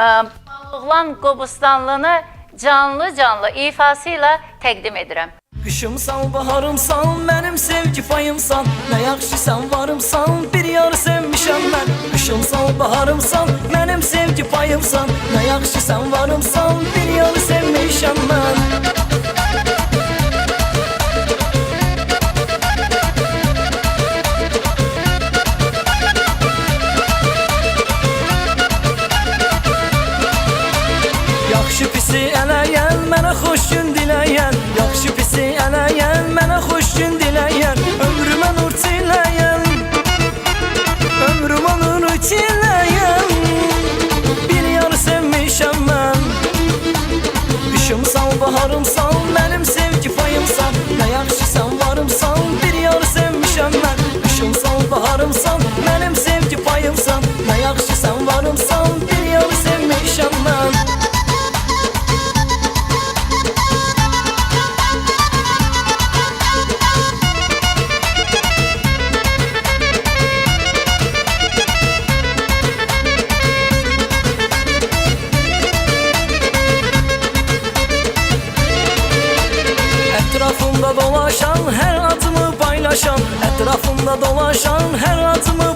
Oğlan Qobustanlını canlı ifasıyla təqdim edirəm. Qışımsan, baharımsan, mənim sevgi payımsan, nə yaxşısan, varımsan, bir yar sevmişəm mən. Qışımsan, baharımsan, mənim sevgi payımsan, nə yaxşısan, varımsan, bir yar sevmişəm mən. Yaxşı pisi eləyən, mənə xoş gün diləyən, yaxşı pisi eləyən, mənə xoş gün diləyən, ömrümə nur çiləyən, ömrümə nur çiləyən, bir yar sevmişəm mən. Qışımsan, baharımsan, mənim sevgi payımsan, nə yaxşısan, varımsan, bir yar sevmişəm mən. Qışımsan, baharımsan, mənim sevgi payımsan, nə yaxşısan, varımsan, bir yar sevmişəm mən. Etrafımda dolaşan, her adımı paylaşan, etrafımda dolaşan, her adımı